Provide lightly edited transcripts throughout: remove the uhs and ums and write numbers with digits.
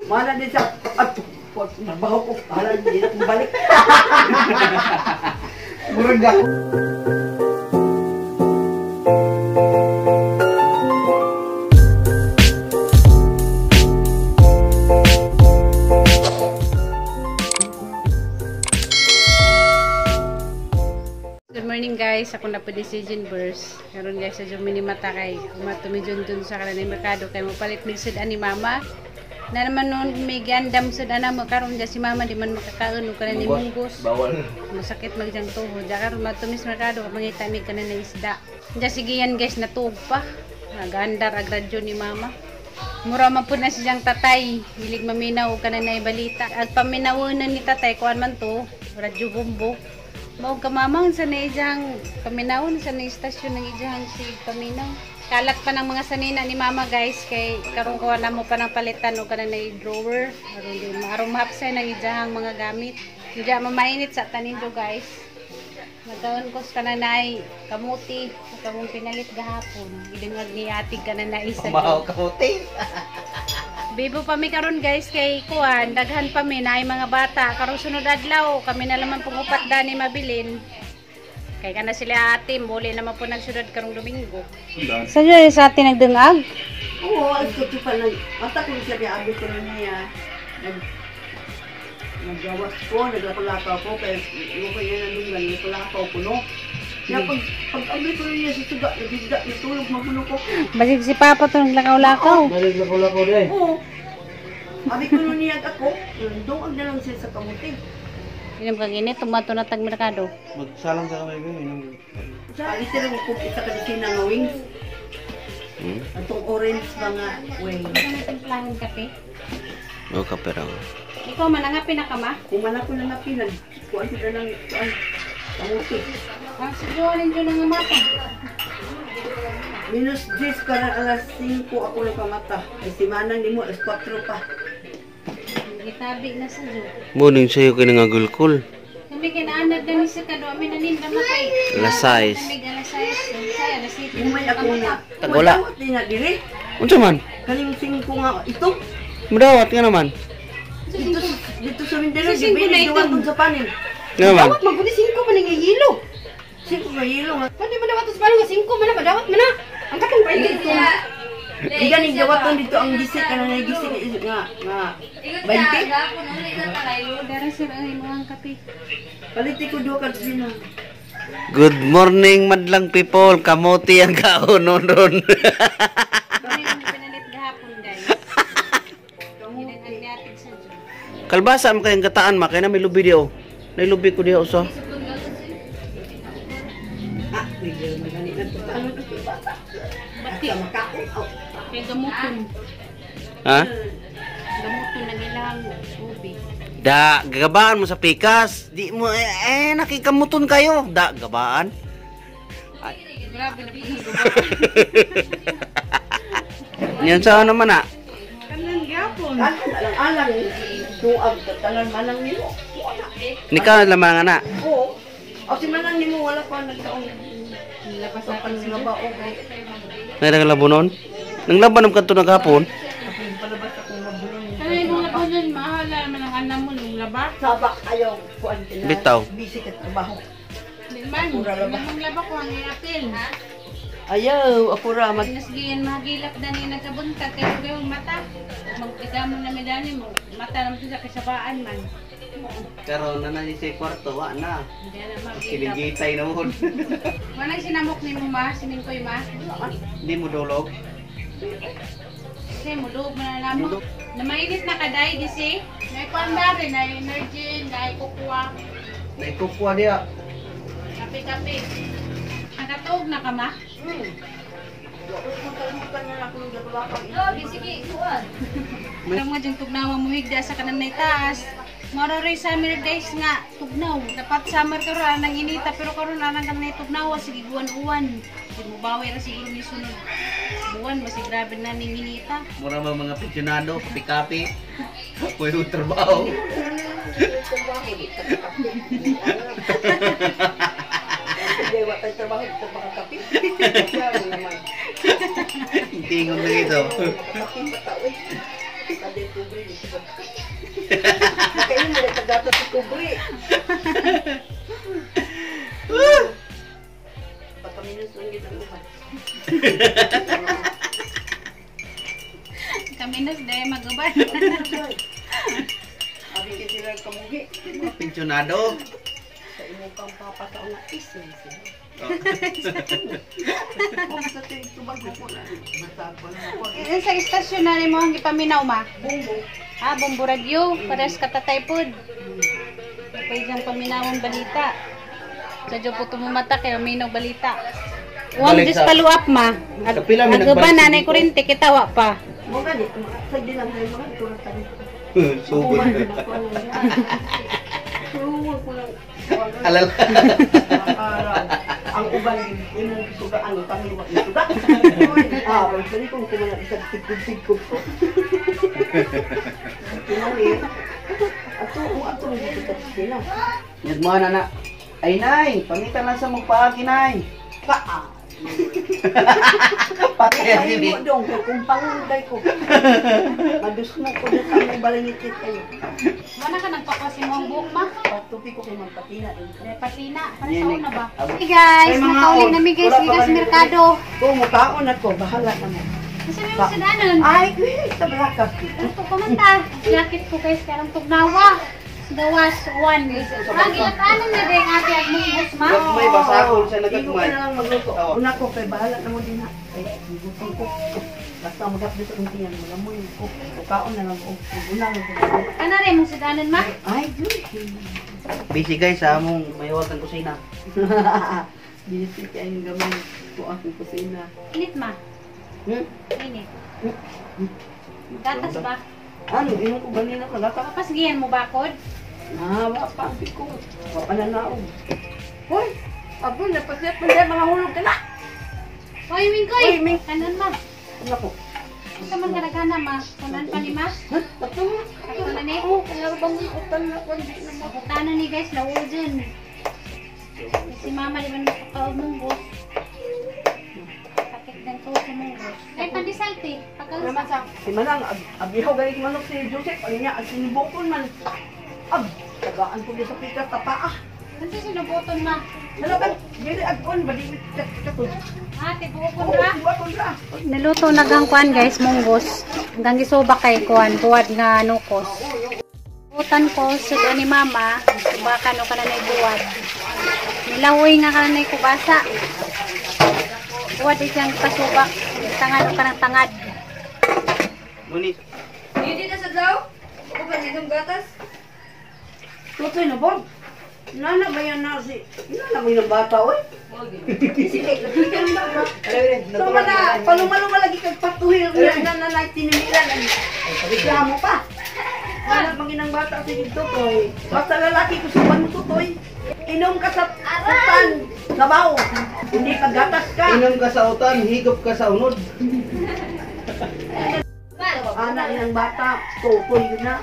Mana din sa at mabaho ko para hindi na balik. Murag ako. Good morning guys, ako na po di si Jean Burst. Karon guys, sa mini mata kay umatumi dun sa kanang merkado kay mopalit migsud ani mama. Na naman noon may gandam sud ana mo karon ja si mama di man makakaon og kanang munggos. Bawal. Masakit magjang tuhod. Ja karon matumis merkado mangita mi kanang isda. Ja sige yan guys natuog pa. Nagandar ag radyo ni mama. Mura man pud na siyang tatay, hilig maminaw og kanang balita. Ag paminawonon ni tatay kuan man to, radyo bumbo. Mao ka mamang sa naijang paminawon sa na istasyon ng ijang si paminaw. Kalat pa ng mga sanina ni mama guys kay karon ko na mo pa ng palitan o kanang na drawer aron di maarom hapsay ng ijang mga gamit. Hindi mamainit sa taninjo guys. Nagawon ko sa kananay kamuti sa kamong pinalit gahapon. Idungag ni atig kanang isa. Mao kamuti. Bibo pa mi karon guys kay kuan daghan pa mi naay mga bata karon sunod adlaw kami na lamang pangupat dani mabilin. Kay kana sila ate muli naman po nagsunod karong Domingo. Sa dyan sa atin nagdungag? Oo, alis ko ito pa lang. Mata ko siya kaya abot ko na niya. Naggawas ko, naglakaw ko. Kaya iwo ko yan nandungan, naglakaw ko no. Kaya pag-abot ko niya sa suga, nabigda, natulog, magulo ko. Basig si Papa to naglakaw-lakaw. Naglakaw din. Oo. Abot ko niya ako, dungag na lang siya sa kamuti. Inom kang init, tumato na tag merkado. Magsalang sa kamay ko. Alis sila ko kung isa kadisina ng wings. Atong orange mga wings. Ano timplahan kape? O kape raw. Ikaw manangapin na ka ma? Kumana ko na napinan. Kuan ko na ng kamuti. Ang siguro nyo ng mata. Minus 10 para alas 5 ako ng pamata. Ay si Manang ni mo, alas 4 pa. Gitabi na sa dyo. Morning sa'yo kayo nga gulkul. Kami kinaanad na ni sa kado. Amin na ninda makay. Alas 6. Kami alas 6. Saya alas 7. Umay ako na. Tagwala. Madawat din na diri. Unsa man? Kaling 5 nga ito. Madawat nga naman. Dito sa Mindelo, Kasi di ba 5 na nagdawat ito. kung sa panin. Nga naman. Dawat maguni 5 man nga hilo. 5 nga hilo nga. Pwede ba dawat sa paano nga 5 man na madawat man na. Ang takang pa ito. Di ganing dawaton dito ang gisik ka na gisik nga 20. Dara sir ay mga kape. Paliti ko 2 ka sino. Good morning madlang people. Kamuti ang kaunon ron. Kami ang pinalit gahapon guys. Kami ang niatid sa dyo. Kalbasa mo kayong gataan ma. Kaya na may lubi diyo. May lubi ko diyo uso. Bigyan mo ganit na to. Ano to bata? Bati makaon. Kaya gamuton. Ha? Gamuton na ilang ubi. Da, gagabaan mo sa pikas. Di mo, nakikamuton kayo. Da, gabaan. Grabe na pinagawa. Yan sa ano man Kanang gapon. Alang tuag tanan manang nimo. Nika lamang na. Oo. O si manang nimo wala pa nagtaong Labas sa na panlaba o kay Naglabunon. Nang laban ng kanto nagapon. palabas ako mabulong. Ano yung mga punan, mahala naman ang anak mo nung laba. Sabak ayaw kuan tina. Bitaw. Busy ka trabaho. Di man, Pura laba. yung laba ko ang apil. Ayaw ako ra mag Nasgiyan mahagilap na ni nagkabuntag kaya ko yung mata. Magtigamon na medani mo. Mata naman sa kasabaan man. Pero nanay sa kwarto, wa na. Hindi na magilap. Kiligitay na mo. Manang sinamok ni mo ma, sining ko ma. Hindi mo dulog. Kasi mudog mo na namo. Na mainit na kaday gisi. May kwanda rin, na energy, na kukuha. Naikukwa diya. Kape-kape. Nakatuog na ka ma? Parang nga dyan tugnawa mo higda sa kanan na itaas. Maroray summer guys nga, tugnaw. Dapat summer karon nang inita pero karon anang kanay tugnawa sige guwan-uwan. Di mo bawi ra siguro ni sunod. Buwan masig grabe na ning inita. Mura mga pensionado, kapi-kapi. Pwede trabaho. Hindi wa tay trabaho dito makakapi. Kaya naman. Tingon na ito. Kapi bataw. din kubre. Kaya mo na tagato sa kubre. Pagkaminus lang gid ang uban. Kaminos dahil maguban. Abi kay sila kamugi. Pensionado. Sa imo kang papataon na isin sila. Kung sa tubag ko na, basta ko na ako. Sa istasyon na rin mo ang ipaminaw ma? Bumbo. Bumbu radio. Pares katatay pod. Pwede yung paminawang balita. Sa Diyo po tumumata kayo, minaw balita. Huwag Balik Diyos sa- paluap ma. Kapila may Aguban nagbalik nanay dito. kurinti, kitawa pa. Mo gani, sa dilang tayo mga tulad tayo. Sugod. Suwag ko lang. Alala. Ang uban yung sugaan kami wag suga. Pwede kung kumala isa tigkub ko. Tinawin. Ato mo dito sa sila. Nyad mo na. Ay nay, pamitan lang sa magpaagi nay. Paa. Patay Ay din. mo dong kung pangunday ko. Madus mo ko sa among balangit kayo. Mana ka nagpapasi mo ang buhok ma? Patupi ko kay magpatina din. Patina. Para Yan, sa eh. una ba? Abo. Hey guys, Ay, mga nakauling on. na mi guys, Wala pa dito sa kami- merkado. Kung makaon ako, bahala na mo. Kasi may mga sadanon. Ay, tablaka. Ito kumanta. Jacket ko guys, karang tugnawa. Gawas 1 guys. Gilatanan na din ate at mong boss ma. Wag may basakol sa Hindi ko nagagmay. na lang magluto. Oo. Una ko, kay bahala na mo din ha. Ay, gutom ko. Basta magkapit sa kuntiyan, malamoy ko. Kaon na lang ko. Una lang ko. Ano rin mong sadanon ma? Ay, good. Busy guys sa among mayawat ang kusina. Binisi kayo yung gamay ko ang kusina. Init ma. Init. Gatas ba? Ano, inom ko ganina kagata. Papasgihan mo bakod? Wala pa, ang ko. Papananaog. Hoy, abo, napasiyat mo dahil mga hulog ka na. Hoy, Mingkoy! Hoy, Ming. Kanon ma. Ano ko? Ito man karagana ma. Kanon pa ni ma. Ha? Tato mo? Ako na ni. Oo, kaya bang utang na ko, hindi na mo. Butana ni guys, lawol dyan. Si mama di ba nakakaod mong boss? Sakit ng to sa mong boss. Ay, pandisalte. Naman Pagkalasa. sa, si Manang, abihaw galing manok si Joseph, ano niya, at sinibukon man. Tagaan ko niya sa pikas, tapaa. Ano sa sinubuton ma? Ano ba, dili agkon, balimit katod. Ate, buukon Oo, ka. diba ko na? Naluto na gang kuan guys, munggos. Hanggang gisubak kay kuan, buwad nga nukos. Utan ko, sudo ni mama, baka no ka na buwad. Nilawoy nga ka na kubasa. Buwad isang pasubak, tangad o ka ng tangad. Ngunit, Hindi na sa daw? Ako ba ninom gatas? Tutoy na bon. Nana ba yan na si... Nana mo yung bata, oy. Sige, kapilikan mo ba? So, mana, palumalo lagi kag patuhil niya na tinimilan. Reklamo pa. Nana, maginang bata si Tutoy. Basta lalaki ko sa mo Tutoy. Inom ka sa utan, sabaw. Hindi ka gatas ka. inom ka sa utan, higop ka sa unod. Anak ng bata, Tutoy yun na.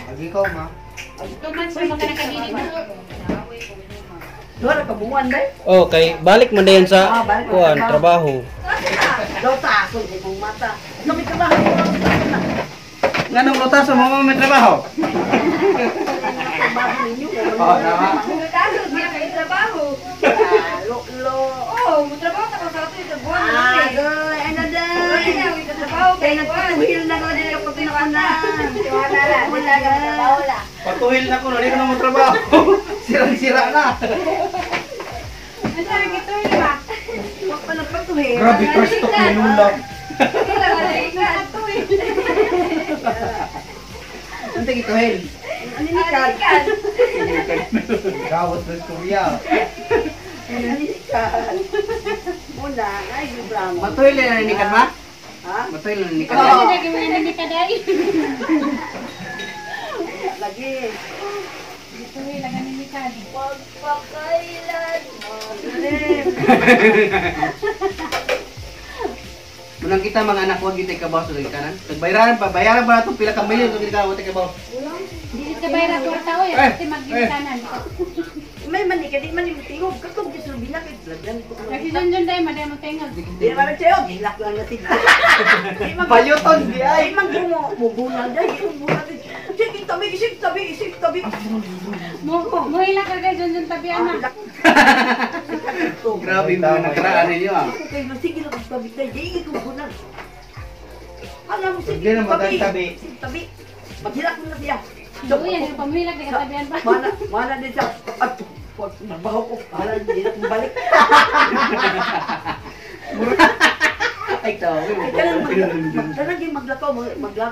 Agi ko ma. Tuman sa mga nakadinig mo. Dora, kabuuan ba? Oh, kay balik man dayon sa Balik kuan man. trabaho. Daw taso, ibang mata. Kami ka ba? Trabaho Nganong lutas sa mga may trabaho? ninyo. Oh, tama. Nagkasal niya kayo trabaho. Lo. Oo, matrabaho ka sa ato ito. Buwan na Ah, natin. girl, ano Wala daw? niya, may katrabaho Kaya kayo. Buwan. nagpatuhil na ko din kapag pinakanan. Wala na, wala ka matrabaho la. Patuhil na ko, hindi ko na mo trabaho. Sirang-sira na. Ano sabi kito yun ba? Huwag pa nagpatuhil. Grabe, first talk ni Lula. Kailangan na ikat. Unta gito hel. Aninikan. Gawat sa Korea. Aninikan. Muna, ay, gubrang. Matuhil na ninikan ma? Ha? Matuhil na ninikan. Ano na gawin na ni Kaday? Lagi. Ito yung lagan ni Kaday. Huwag pa kailan. Munang kita mga anak wag gitay kabaw sa kanan. Nagbayaran pa, bayaran pa nato pila ka milyon kung kita wag kabaw. Hindi ka bayra kwarta o, Eh, kasi magiging kanan. May mani ka di man yung tingog. Katong gislo binakit. Lagyan ko. Kasi dyan tayo, madaya mo tingog. Di naman sa'yo. Gilak lang natin. Payoton di Ay, ay. man mubunal dahil. Mubunal dahil. Sige, tabi. Muhila ka guys, dyan tabi anak. Grabe yung mga nakaraan ninyo ah. Okay, sige lang ang tabi dahil. Di ko bunal. Alam mo, sige, Hindi na magtabi. Tabi. Maghilak mo na siya. Uy, yan yung pamuhila ka katabihan pa. Mana din siya. At, nabaho ko. Para hindi na balik. Ay tao. Talagang maglakaw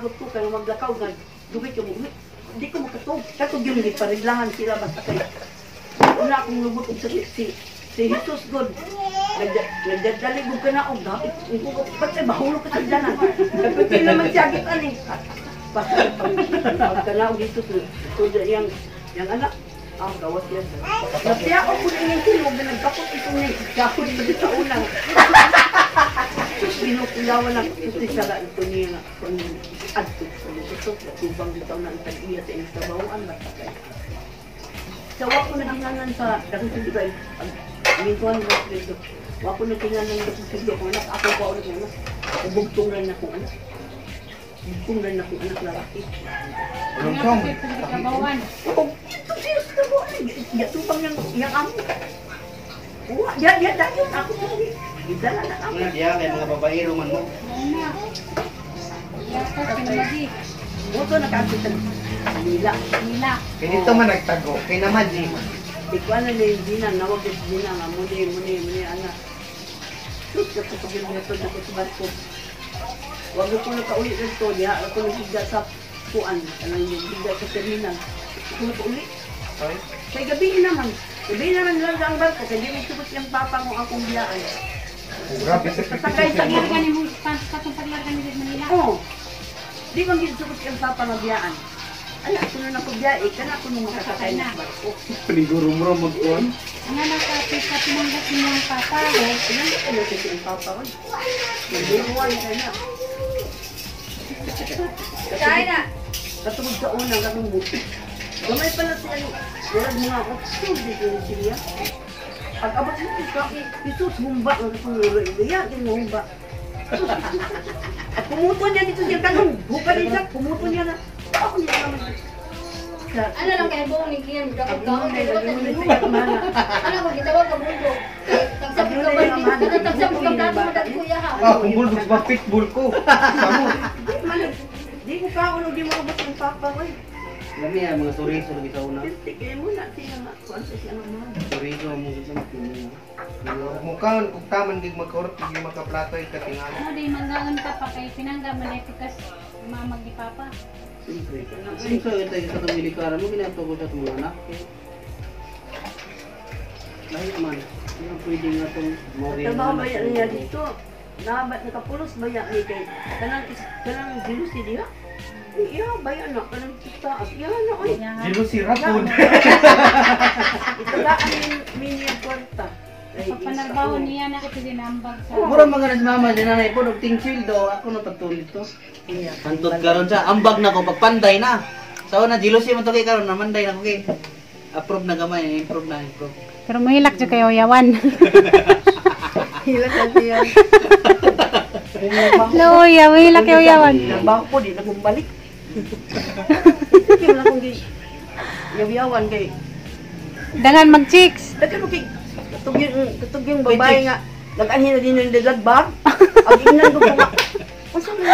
ko, kaya maglakaw na dugay ko mo. Hindi ko makatog. Katog yung pariglahan sila basta kayo. Una akong lubot sa si Jesus God. Nagdadaligog ka na og dapit. Ba't ay mahulog ka sa dyanan? Kapit naman siya agitan eh. Basta pagkanaog Jesus, yung anak, gawas yan. Napsiya ako po na yung silog na nagkapot ito na kapot pa sa unang. Binukilawan lang ito sala ito niya kung adto. Ito, tubang bitaw na ang tag-iya sa inyong sabawaan, basta kayo. Sawa ko na ginanan sa dakong sigay. Mintuan mo dito. Wa ko na ginanan sa sigay ko anak. Ako pa ulit anak. Bugtong rin akong anak. Bugtong rin akong anak lalaki. Anong song? Kabawan. Oh, ito siya sa sabawaan. Gatupang yung amo. Uwa, yan yun. Ako po. Idala na amo. Mga diya, kaya mga babaero man mo. Mama. Yakas, pinalagi. Moto nakakita. Nila. Nila. Kaya dito man nagtago. Kaya naman di. Ikaw na na yung dinan. Nawag yung dinan. Muni, anak. Sus, kapatugin mo ito. Nakasibat ko. Huwag ko nakauli dito. Diha ako naghiga sa kuan. Anong naghiga sa terminal. Ako nakauli. Sorry? Kaya gabi naman. Gabi naman lang ang barko. Kaya di may subot yung papa mo akong biyaan. Grabe sa Sakay sa gilid. Paglargan mo, patong paglargan ni Manila. Oo. Di bang ginasubot yung papa na biyaan. Ay, ako na nakubiyae. Kana ako nung makasakay na barko. Panigurum-rum mo doon. Ang anak ka, pika pinanggat mo ang papa. Ilan ka na sa yung papa ko? Nagburuan ka na. Kaya na. Katungod sa unang ganong buti. Gamay pala siya. Walang mga option dito ni Silia. Pag abot mo ka, Jesus, humba. Ang kapanguro. Iya, humba. At pumuto niya dito siya kanong. Buka din siya, pumuto niya na. Ako niya naman. Ano lang kaya buong ni Kian, dapat Ang ka. muna, lagyan mo na siya kamana. Ano ko gitawag ka bundo. Tagsap ka ba ni? Tagsap ka plato mo dati kuya ha. Ah, kung bulldog ba pitbull ko. Samo. Di ko kauno, di mo abot yung papa ko. Lami ah, mga turiso lagi sa una. Kaya mo na siya nga. Kuwan sa siya naman. Turiso mo sa Mukhang kung taman gig magkurot, gig makaplato ay katingala. Ano di manggangan ka pa kay pinangga manetikas mamag ni papa. Siyempre. Ang so, ito yung sa tumilikaran mo, ginato ko sa mga anak. Dahil naman, hindi na pwede nga itong mawin. Trabaho ba yan niya dito? Nabat nakapulos ba yan ni kay kanang jealousy diha? Iya, bayan na kanang kita. Iya na oy. Jealousy rapod. Itagaan min kwarta. Pagpanarbaho niya na ito dinambag sa... Mura mga nagmama, dinanay po, nagting sweldo, ako natatulit to. Antod karon sa ambag na ko, pagpanday na. So na, jealousy mo to kay karon, namanday na ko kay. Approve na gamay, improve na, improve. Pero mahilak dyan kayo yawan. Hila sa siya. Luya, mahilak kayo yawan. Trabaho ko di na bumalik. Sige lang kung di. Yawan kay. Dangan mag-chicks. Dagan kay katug yung babae nga nag-anhin na din yung dagdag. Ang ingnan ko pa. Masa mo?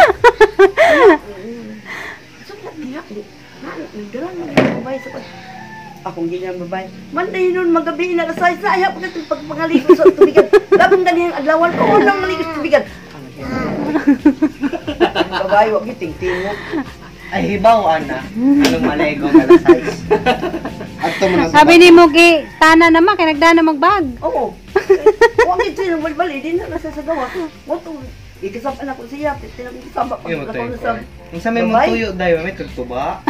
Sakit niya. Nagdalan na yung babae sa pag... Akong ganyan babae. Manday nun magabi na kasay sa ayaw pa itong pagpangaligo sa tubigan. Labang ganyan ang adlawan ko. Walang maligo sa tubigan. Babae, wag giting-ting mo. Ay hibaw ana. Anong malego kala size. Adto mo na sa. Sabi ni Mugi, tana naman, kaya nagdana magbag. Oo. Huwag ito yung balbali, di na nasa sa gawa. Huwag ito, ikasap anak ko siya, tinakasama pa. Yung tayo ko. Ako Yung sa may Babae? tuyo dayo, may tutuba.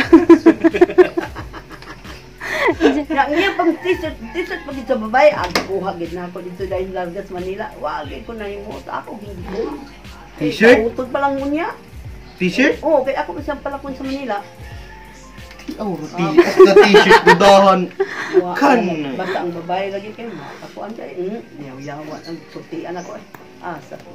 Nga pang t-shirt pag sa babae, kuha gid na ako dito dahil Largas, Manila. Wag ko na yung mota ako, hindi ko. T-shirt? Utod pa lang mo niya. T-shirt? Oo, kaya ako isang palakon sa Manila. Oh, the t-shirt gudahan. Kan. Basta ang babae lagi kayo. Ako ang tayo. Yawa ang sultian ako eh. Asa ko.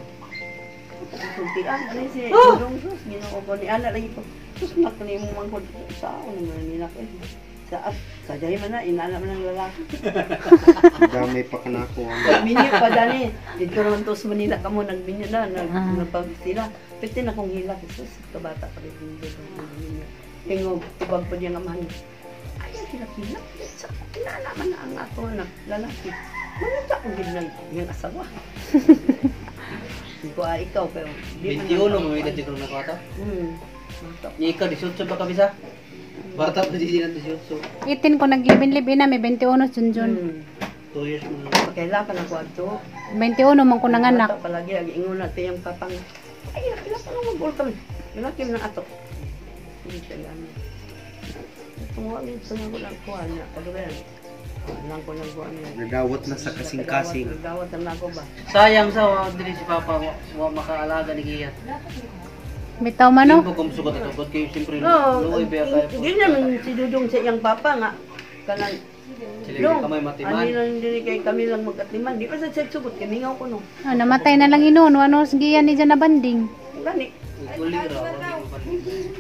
Sultian. Ano yung si Dudong Sus? Ginoo ko ni Ana lagi po. Sus, nakanimong mangkod sa ako naman nila ko eh. Sa jahe man na, inana man ng lalaki. Dami pa ka na ako. Minyo pa dani. Dito naman to sa Manila ka mo, nagminyo na, nagpagtila. Pwede na kong hilak. Sus, kabata pa rin minyo. Tingog, tubag pa niya nga mahal. Ay, hilak-hilak. Sa inana man na ang ato anak, lalaki. Mananda kong ginay, yung asawa. Hindi ko ikaw, pero... 21 mo may kadyo na ko ato. Yung ikaw, 18 pa kabisa? Bata pa di sinan 18. 18 ko naglibin-libin na, may 21 Junjun. 2 years mo. Kailangan ako ato. 21 man ko nanganak. Bata palagi, ingon natin yung papang. Ay, hilak pa naman magul kami. Lalaki mo ng ato. Hindi siya gano'n. Tumawagin sa nga ko lang kuha niya. Pagkabayan. Lang ko lang kuha niya. Nagawat na sa kasing-kasing. Nagawat na ako ba? Sayang sa dili si Papa wa makaalaga ni Gia. Bitaw man no? Hindi ko kumsugot ito, but kayo siyempre No, luoy ba kayo po. hindi naman si Dudong sa iyang papa nga. Kanang, Sila kamay matiman. ano lang din kay kami lang mag-atiman. Di pa sa sugot, kamingaw ko no. Ah, namatay na lang inon. Ano giyan ni dyan na banding. Gani. Uli ra.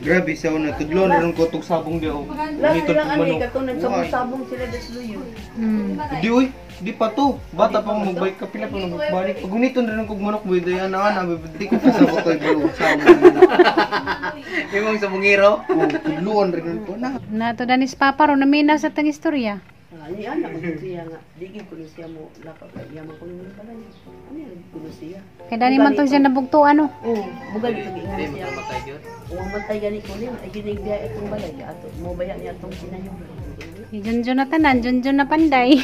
Grabe sa una. Tudlo na rin ko itong sabong di ako. Last Ito lang ani, manok. katunad sa sabong sila desluyo. Di uy. Di pa to. Bata pa mo magbalik ka pila pa nagbalik. Pag unito na rin kong manok boy. Daya na ana. Di ko pa sabot ko yung sabong. Imong sa bungiro. Oh, tudluan rin ko na. Nato danis papa ro naminaw sa tang istorya. Ani anak ko siya nga. Digid ko na siya mo lakap kay yaman ko ni pala. Ani ko na siya. Kaya dani man to siya nabugto ano. Oh, bugal ito Hindi giingon mo siya. matay gyud. Kung matay gani ko rin, ay ginig biya itong balay. Ato, mo baya niya itong sinayong. Si Junjun na tanan, Junjun na panday.